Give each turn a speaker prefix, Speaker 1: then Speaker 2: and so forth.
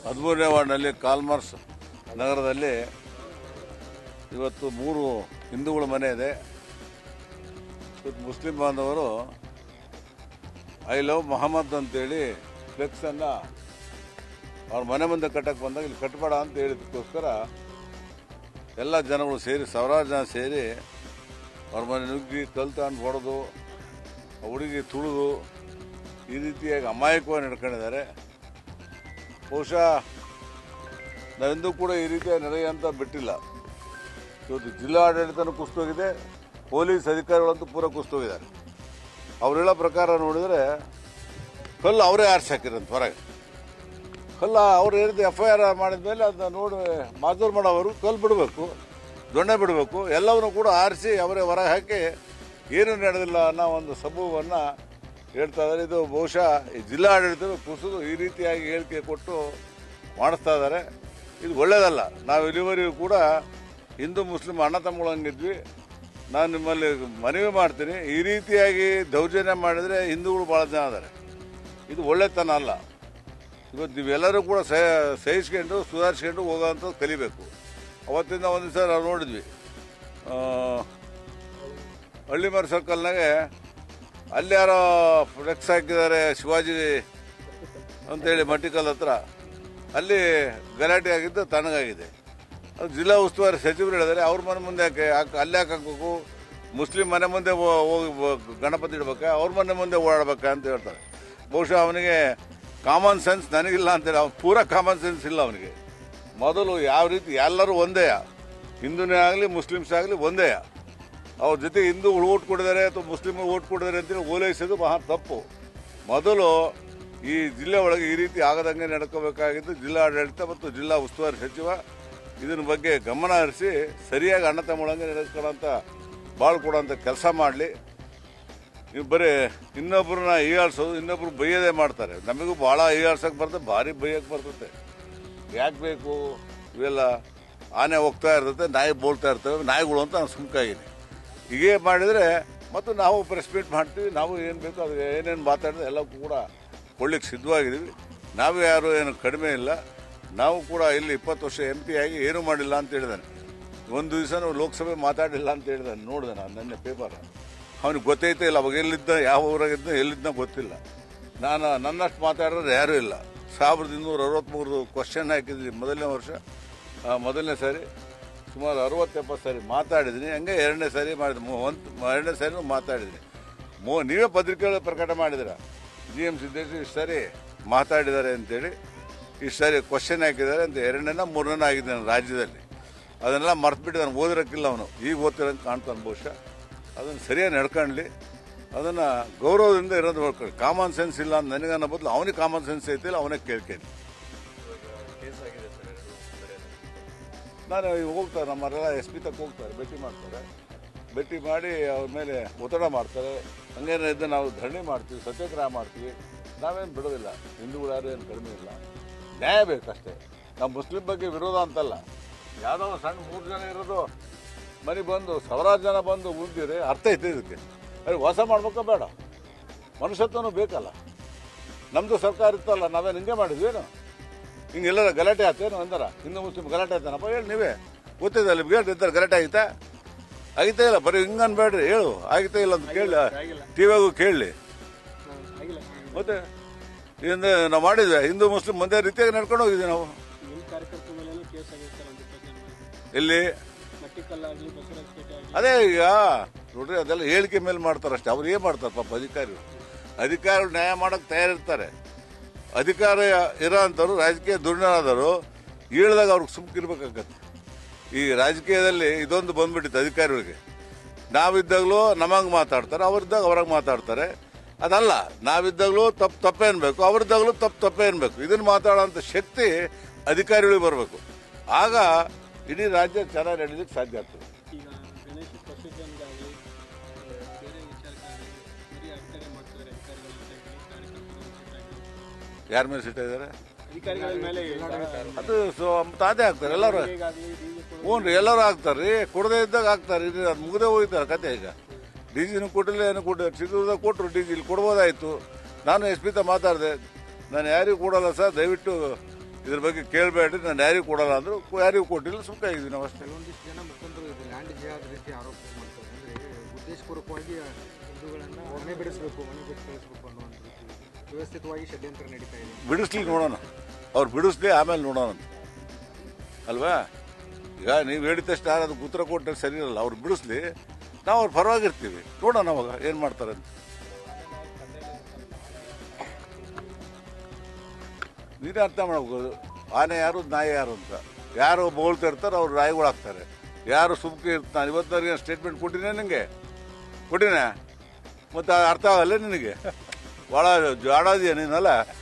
Speaker 1: 13ನೇ ವಾರ್ಡ್ನಲ್ಲಿ ಕಾಲ್ಮಾರ್ಸ್ ನಗರದಲ್ಲಿ ಇವತ್ತು 3 ಹಿಂದೂಗಳ ಮನೆ ಇದೆ. ಇವತ್ತು ಮುಸ್ಲಿಂ ಬಾಂಧವರು ಐ ಲವ್ ಮೊಹಮ್ಮದ್ ಅಂತೇಳಿ ಫ್ಲೆಕ್ಸನ್ನು ಅವ್ರ ಮನೆ ಮುಂದೆ ಕಟ್ಟಕ್ಕೆ ಬಂದಾಗ ಇಲ್ಲಿ ಕಟ್ಟಬೇಡ ಅಂತ ಹೇಳಿದಕ್ಕೋಸ್ಕರ ಎಲ್ಲ ಜನಗಳು ಸೇರಿ ಸಾವಿರಾರು ಜನ ಸೇರಿ ಅವ್ರ ಮನೆ ನುಗ್ಗಿ ಕಲ್ಲು ತಗೊಂಡು ಹೊಡೆದು ಹುಡುಗಿ ತುಳಿದು ಈ ರೀತಿಯಾಗಿ ಅಮಾಯಕವಾಗಿ ನಡ್ಕೊಂಡಿದ್ದಾರೆ. ಬಹುಶಃ ನಾವೆಂದೂ ಕೂಡ ಈ ರೀತಿಯ ನಡೆಯುವಂತ ಬಿಟ್ಟಿಲ್ಲ. ಇವತ್ತು ಜಿಲ್ಲಾಡಳಿತನೂ ಕುಸಿದೋಗಿದೆ, ಪೊಲೀಸ್ ಅಧಿಕಾರಿಗಳಂತೂ ಪೂರ ಕುಸಿದೋಗಿದ್ದಾರೆ. ಅವ್ರು ಹೇಳೋ ಪ್ರಕಾರ ನೋಡಿದರೆ ಕಲ್ಲು ಅವರೇ ಆರಿಸಿ ಹಾಕಿರಂತ ಹೊರಗೆ. ಕಲ್ಲು ಅವ್ರು ಹೇಳಿದ FIR ಮಾಡಿದ ಮೇಲೆ ಅದನ್ನ ನೋಡಿ ಮಾಜೂರು ಮಾಡೋವರು ಕಲ್ಲು ಬಿಡಬೇಕು, ದೊಣ್ಣೆ ಬಿಡಬೇಕು, ಎಲ್ಲವನ್ನೂ ಕೂಡ ಆರಿಸಿ ಅವರೇ ಹೊರಗೆ ಹಾಕಿ ಏನೂ ನಡೆದಿಲ್ಲ ಅನ್ನೋ ಒಂದು ಸಬೂಬನ್ನು ಹೇಳ್ತಾ ಇದ್ದಾರೆ. ಇದು ಬಹುಶಃ ಈ ಜಿಲ್ಲಾಡಳಿತ ಕುಸಿದು ಈ ರೀತಿಯಾಗಿ ಹೇಳಿಕೆ ಕೊಟ್ಟು ಮಾಡಿಸ್ತಾ ಇದ್ದಾರೆ. ಇದು ಒಳ್ಳೆಯದಲ್ಲ. ನಾವು ಇಲ್ಲಿವರೆಗೂ ಕೂಡ ಹಿಂದೂ ಮುಸ್ಲಿಂ ಅಣ್ಣ ತಮ್ಮಗಳಂಗಿದ್ವಿ. ನಾನು ನಿಮ್ಮಲ್ಲಿ ಮನವಿ ಮಾಡ್ತೀನಿ, ಈ ರೀತಿಯಾಗಿ ದೌರ್ಜನ್ಯ ಮಾಡಿದರೆ ಹಿಂದೂಗಳು ಭಾಳ ಜನ ಇದ್ದಾರೆ. ಇದು ಒಳ್ಳೆತನ ಅಲ್ಲ. ಇವತ್ತು ನೀವೆಲ್ಲರೂ ಕೂಡ ಸಹಿಸ್ಕೊಂಡು ಸುಧಾರಿಸ್ಕೊಂಡು ಹೋಗೋವಂಥದ್ದು ಕಲಿಬೇಕು. ಅವತ್ತಿಂದ ಒಂದು ದಿವಸ ನಾವು ನೋಡಿದ್ವಿ, ಹಳ್ಳಿಮರ ಸರ್ಕಲ್ನಾಗೆ ಅಲ್ಲಿ ಯಾರೋ ಫ್ಲೆಕ್ಸ್ ಹಾಕಿದ್ದಾರೆ ಶಿವಾಜಿ ಅಂತೇಳಿ ಮಟ್ಟಿಕಲ್ ಹತ್ರ. ಅಲ್ಲಿ ಗಲಾಟೆ ಆಗಿದ್ದು ತಣ್ಣಗಾಗಿದೆ. ಅದು ಜಿಲ್ಲಾ ಉಸ್ತುವಾರಿ ಸಚಿವರು ಹೇಳಿದ್ದಾರೆ, ಅವ್ರ ಮನೆ ಮುಂದೆ ಯಾಕೆ ಅಲ್ಲಿ ಯಾಕೆ ಹಾಕಬೇಕು, ಮುಸ್ಲಿಂ ಮನೆ ಮುಂದೆ ಹೋಗಿ ಗಣಪತಿ ಇಡ್ಬೇಕಾ, ಅವ್ರ ಮನೆ ಮುಂದೆ ಓಡಾಡ್ಬೇಕಾ ಅಂತ ಹೇಳ್ತಾರೆ. ಬಹುಶಃ ಅವನಿಗೆ ಕಾಮನ್ ಸೆನ್ಸ್ ನನಗಿಲ್ಲ ಅಂತೇಳಿ, ಅವ್ನು ಪೂರ ಕಾಮನ್ ಸೆನ್ಸ್ ಇಲ್ಲ ಅವನಿಗೆ. ಮೊದಲು ಯಾವ ರೀತಿ ಎಲ್ಲರೂ ಒಂದೇ, ಹಿಂದೂನೇ ಆಗಲಿ ಮುಸ್ಲಿಮ್ಸ್ ಆಗಲಿ ಒಂದೇ. ಅವ್ರ ಜೊತೆ ಹಿಂದೂಗಳು ಓಟ್ ಕೊಟ್ಟಿದ್ದಾರೆ ಅಥವಾ ಮುಸ್ಲಿಮ್ಗಳು ಓಟ್ ಕೊಟ್ಟಿದ್ದಾರೆ ಅಂತೇಳಿ ಓಲೈಸೋದು ಮಹಾ ತಪ್ಪು. ಮೊದಲು ಈ ಜಿಲ್ಲೆ ಒಳಗೆ ಈ ರೀತಿ ಆಗದಂಗೆ ನಡ್ಕೋಬೇಕಾಗಿದ್ದು ಜಿಲ್ಲಾಡಳಿತ ಮತ್ತು ಜಿಲ್ಲಾ ಉಸ್ತುವಾರಿ ಸಚಿವ ಇದನ್ನ ಬಗ್ಗೆ ಗಮನ ಹರಿಸಿ ಸರಿಯಾಗಿ ಅಣ್ಣ ತಮ್ಮೊಳಗೆ ನಡೆಸ್ಕೊಳ್ಳೋಂಥ ಬಾಳ್ ಕೊಡೋಂಥ ಕೆಲಸ ಮಾಡಲಿ. ನೀವು ಬರೀ ಇನ್ನೊಬ್ಬರನ್ನ ಹೀಯಾಳ್ಸೋದು, ಇನ್ನೊಬ್ರು ಬೈಯೋದೇ ಮಾಡ್ತಾರೆ. ನಮಗೂ ಭಾಳ ಹೀಯಾಳ್ಸೋಕೆ ಬರ್ತದೆ, ಭಾರಿ ಬೈಯೋಕ್ಕೆ ಬರ್ತದೆ. ಯಾಕೆ ಬೇಕು ಇವೆಲ್ಲ? ಆನೆ ಹೋಗ್ತಾ ಇರ್ತದೆ, ನಾಯಿ ಬೋಳ್ತಾ ಇರ್ತವೆ, ನಾಯಿಗಳು ಅಂತ ನಾನು ಸುಮ್ಕಾಗಿದ್ದೀನಿ. ಹೀಗೆ ಮಾಡಿದರೆ ಮತ್ತು ನಾವು ಪ್ರೆಸ್ ಮೀಟ್ ಮಾಡ್ತೀವಿ. ನಾವು ಏನು ಬೇಕು ಅದು ಏನೇನು ಮಾತಾಡಿದ್ರೆ ಎಲ್ಲಕ್ಕೂ ಕೂಡ ಕೊಡ್ಲಿಕ್ಕೆ ಸಿದ್ಧವಾಗಿದ್ದೀವಿ. ನಾವು ಯಾರು ಏನು ಕಡಿಮೆ ಇಲ್ಲ. ನಾವು ಕೂಡ ಇಲ್ಲಿ 20 ವರ್ಷ MP ಆಗಿ ಏನೂ ಮಾಡಿಲ್ಲ ಅಂತ ಹೇಳಿದಾನೆ. ಒಂದು ದಿವಸ ಲೋಕಸಭೆ ಮಾತಾಡಿಲ್ಲ ಅಂತ ಹೇಳಿದಾನೆ. ನೋಡಿದೆ ನಾನು ನೆನ್ನೆ ಪೇಪರ್. ಅವ್ನಿಗೆ ಗೊತ್ತೈತೆ ಇಲ್ಲ, ಅವಾಗ ಎಲ್ಲಿದ್ದ, ಯಾವ ಊರಾಗಿದ್ದ, ಎಲ್ಲಿದ್ದ ಗೊತ್ತಿಲ್ಲ. ನಾನು ನನ್ನಷ್ಟು ಮಾತಾಡಿದ್ರೆ ಯಾರೂ ಇಲ್ಲ. 1263 ಕ್ವಶನ್ ಹಾಕಿದ್ವಿ ಮೊದಲನೇ ಸಾರಿ. ಸುಮಾರು 60-70 ಸಾರಿ ಮಾತಾಡಿದ್ದೀನಿ. ಹಂಗೆ ಎರಡನೇ ಸಾರಿ ಮಾತಾಡಿದ್ದೀನಿ. ನೀವೇ ಪತ್ರಿಕೆಗಳು ಪ್ರಕಟ ಮಾಡಿದಿರ, GM ಸಿದ್ದೇಶ್ವರ ಇಷ್ಟು ಸಾರಿ ಮಾತಾಡಿದ್ದಾರೆ ಅಂತೇಳಿ, ಇಷ್ಟು ಸಾರಿ ಕ್ವಶನ್ ಹಾಕಿದ್ದಾರೆ ಅಂತ. 2ನೇ 3ನೇ ಆಗಿದ್ದಾನೆ ರಾಜ್ಯದಲ್ಲಿ. ಅದನ್ನೆಲ್ಲ ಮರ್ತ್ಬಿಟ್ಟು ನಾನು ಓದಿರೋಕ್ಕಿಲ್ಲ. ಅವನು ಈಗ ಓದ್ತಿರೋಂಗೆ ಕಾಣ್ತಾನೆ. ಬಹುಶಃ ಅದನ್ನು ಸರಿಯಾಗಿ ನಡ್ಕೊಳ್ಳಿ, ಅದನ್ನು ಗೌರವದಿಂದ ಇರೋದು ನೋಡ್ಕೊಳ್ಳಿ. ಕಾಮನ್ ಸೆನ್ಸ್ ಇಲ್ಲ ಅಂತ ನನಗನ್ನೋ ಬದಲು ಅವನಿಗೆ ಕಾಮನ್ ಸೆನ್ಸ್ ಐತಿಲ್ಲ, ಅವನೇ ಕೇಳ್ಕೇಳಿ. ನಾನು ಹೋಗ್ತಾರೆ, ನಮ್ಮರೆಲ್ಲ SP ತಕ್ಕ ಹೋಗ್ತಾರೆ, ಭೇಟಿ ಮಾಡ್ತಾರೆ. ಭೇಟಿ ಮಾಡಿ ಅವ್ರ ಮೇಲೆ ಒತ್ತಡ ಮಾಡ್ತಾರೆ. ಹಂಗೇನೋ ಇದ್ದು ನಾವು ಧರಣಿ ಮಾಡ್ತೀವಿ, ಸತ್ಯಾಗ್ರಹ ಮಾಡ್ತೀವಿ. ನಾವೇನು ಬಿಡೋದಿಲ್ಲ. ಹಿಂದೂಗಳು ಯಾರು ಏನು ಕಡಿಮೆ ಇಲ್ಲ. ನ್ಯಾಯ ಬೇಕಷ್ಟೇ. ನಾವು ಮುಸ್ಲಿಂ ಬಗ್ಗೆ ವಿರೋಧ ಅಂತಲ್ಲ. ಯಾವುದೋ ಸಣ್ಣ 3 ಜನ ಇರೋದು ಮನೆಗೆ ಬಂದು ಸಾವಿರಾರು ಜನ ಬಂದು ಉಳಿದಿರಿ ಅರ್ಥ ಐತೆ ಇದಕ್ಕೆ. ಅದೇ ವಾಸ ಮಾಡ್ಬೇಕೋ ಬೇಡ? ಮನುಷ್ಯತ್ವನೂ ಬೇಕಲ್ಲ. ನಮ್ಮದು ಸರ್ಕಾರ ಇತ್ತಲ್ಲ, ನಾವೇನು ಹಿಂಗೆ ಮಾಡಿದ್ವೇನು? ಹಿಂಗೆಲ್ಲರ ಗಲಾಟೆ ಆಯ್ತೇನು ಅಂದಾರ? ಹಿಂದೂ ಮುಸ್ಲಿಂ ಗಲಾಟೆ ಆಯ್ತಾನಪ್ಪ ಹೇಳಿ. ನೀವೇ ಗೊತ್ತಿದೆ ಅಲ್ಲಿ ಹೇಳ್ತಿದ್ದಾರೆ ಗಲಾಟೆ ಆಗಿತ್ತಾ ಇಲ್ಲ? ಬರೀ ಹಿಂಗೆ ಅನ್ಬೇಡ್ರಿ, ಹೇಳು ಆಗಿತ್ತಾ ಇಲ್ಲ ಅಂತ ಕೇಳಿ, ಟಿವಿಯಾಗೂ ಕೇಳಲಿ. ಮತ್ತೆ ಇದರಿಂದ ನಾವು ಮಾಡಿದ್ವಿ. ಹಿಂದೂ ಮುಸ್ಲಿಂ ಒಂದೇ ರೀತಿಯಾಗಿ ನಡ್ಕೊಂಡು ಹೋಗಿದ್ವಿ ನಾವು. ಎಲ್ಲಿ? ಅದೇ ಈಗ ನೋಡ್ರಿ, ಅದೆಲ್ಲ ಹೇಳಿಕೆ ಮೇಲೆ ಮಾಡ್ತಾರಷ್ಟೇ. ಅವ್ರು ಏನು ಮಾಡ್ತಾರೆ ಪಾಪ ಅಧಿಕಾರಿಗಳು ನ್ಯಾಯ ಮಾಡೋಕ್ಕೆ ತಯಾರಿರ್ತಾರೆ. ಅಧಿಕಾರ ಇರೋ ಅಂಥವ್ರು, ರಾಜಕೀಯ ದುರ್ನಾದವರು ಹೇಳಿದಾಗ ಅವ್ರಿಗೆ ಸುಮ್ಕಿರ್ಬೇಕಾಗತ್ತೆ. ಈ ರಾಜಕೀಯದಲ್ಲಿ ಇದೊಂದು ಬಂದ್ಬಿಟ್ಟಿತ್ತು ಅಧಿಕಾರಿಗಳಿಗೆ. ನಾವಿದ್ದಾಗಲೂ ನಮಗೆ ಮಾತಾಡ್ತಾರೆ, ಅವರಿದ್ದಾಗ ಅವ್ರಾಗ ಮಾತಾಡ್ತಾರೆ. ಅದಲ್ಲ, ನಾವಿದ್ದಾಗಲೂ ತಪ್ಪೇ ಅನ್ಬೇಕು, ಅವರಿದ್ದಾಗಲೂ ತಪ್ಪೇ ಅನ್ಬೇಕು. ಇದನ್ನು ಮಾತಾಡೋಂಥ ಶಕ್ತಿ ಅಧಿಕಾರಿಗಳಿಗೆ ಬರಬೇಕು. ಆಗ ಇಡೀ ರಾಜ್ಯ ಚೆನ್ನಾಗಿ ನಡೀಲಿಕ್ಕೆ ಸಾಧ್ಯ ಆಗ್ತದೆ. ಯಾರ ಮೇಲೆ ಸಿಟ್ಟ ಇದ್ದಾರೆ? ಅದು ತಾದೇ ಆಗ್ತಾರೆ ಎಲ್ಲರೂ. ಹ್ಞೂ ರೀ, ಎಲ್ಲರೂ ಆಗ್ತಾರೆ. ಕೊಡದೇ ಇದ್ದಾಗ ಆಗ್ತಾರೆ. ಅದು ಮುಗದೆ ಹೋಗಿದ್ದಾರೆ ಕತೆ. ಈಗ DGನೂ ಕೊಟ್ಟಿಲ್ಲ, ಏನು ಕೊಟ್ಟಿಲ್ಲ. ಚಿತ್ರದುರ್ಗದಾಗ ಕೊಟ್ಟರು, DG ಇಲ್ಲಿ ಕೊಡ್ಬೋದಾಯಿತು. ನಾನು SP ಮಾತಾಡಿದೆ. ನಾನು ಯಾರಿಗೂ ಕೊಡೋಲ್ಲ ಸರ್, ದಯವಿಟ್ಟು ಇದ್ರ ಬಗ್ಗೆ ಕೇಳಬೇಡ್ರಿ, ನಾನು ಯಾರಿಗೂ ಕೊಡಲ್ಲ ಅಂದರು, ಯಾರಿಗೂ ಕೊಟ್ಟಿಲ್ಲ, ಸುಮ್ಮನೆ ಆಗಿದ್ವಿ ನಾವು ಅಷ್ಟೇ.
Speaker 2: ಕೆಲವೊಂದಿಷ್ಟು ಜನ ಮುಖಂಡರು ಇದು ಲ್ಯಾಂಡ್ ಜಿಹಾದ್ ರೀತಿ ಆರೋಪ ಮಾಡ್ತಾರೆ. ಅಂದರೆ ಉದ್ದೇಶಪೂರ್ವಕವಾಗಿ ಹಿಂದೂಗಳನ್ನು ಮನೆ ಬಿಡಿಸಬೇಕು, ಮನೆ ಬಿಟ್ಟು ಕಳಿಸ್ಬೇಕು ಅನ್ನುವಂಥ ರೀತಿ ವ್ಯವಸ್ಥಿತವಾಗಿ ಷಡ್ಯಂತ್ರ ನಡೀತಾ ಇದೆ.
Speaker 1: ಬಿಡಿಸ್ಲಿ ನೋಡೋಣ, ಅವ್ರು ಬಿಡಿಸ್ಲಿ ಆಮೇಲೆ ನೋಡೋಣ ಅಲ್ವಾ. ಈಗ ನೀವು ಹೇಳಿದ ತಕ್ಷಣ ಅದಕ್ಕೆ ಉತ್ತರ ಕೊಟ್ಟರೆ ಸರಿ ಇರಲ್ಲ. ಅವ್ರು ಬಿಡಿಸ್ಲಿ, ನಾವು ಅವ್ರ ಪರವಾಗಿರ್ತೀವಿ, ನೋಡೋಣ ಅವಾಗ ಏನು ಮಾಡ್ತಾರೆ ಅಂತ. ನೀನೇ ಅರ್ಥ ಮಾಡ್ಬೋದು, ಆನೆ ಯಾರು ನಾಯಿ ಯಾರು ಅಂತ. ಯಾರು ಬೋಳ್ತಾ ಇರ್ತಾರೆ ಅವ್ರು ನಾಯಿಗಳಾಗ್ತಾರೆ, ಯಾರು ಸುಮ್ಕೆ ಇರ್ತಾನೆ. ಇವತ್ತವರೆಗೆ ಸ್ಟೇಟ್ಮೆಂಟ್ ಕೊಟ್ಟಿನೇ ನಿನಗೆ, ಕೊಟ್ಟಿನೇ, ಮತ್ತು ಅರ್ಥ ಆಗಲ್ಲ ನಿನಗೆ. ಭಾಳ ಜಾಡಾದಿಯ ನೀನಲ್ಲ.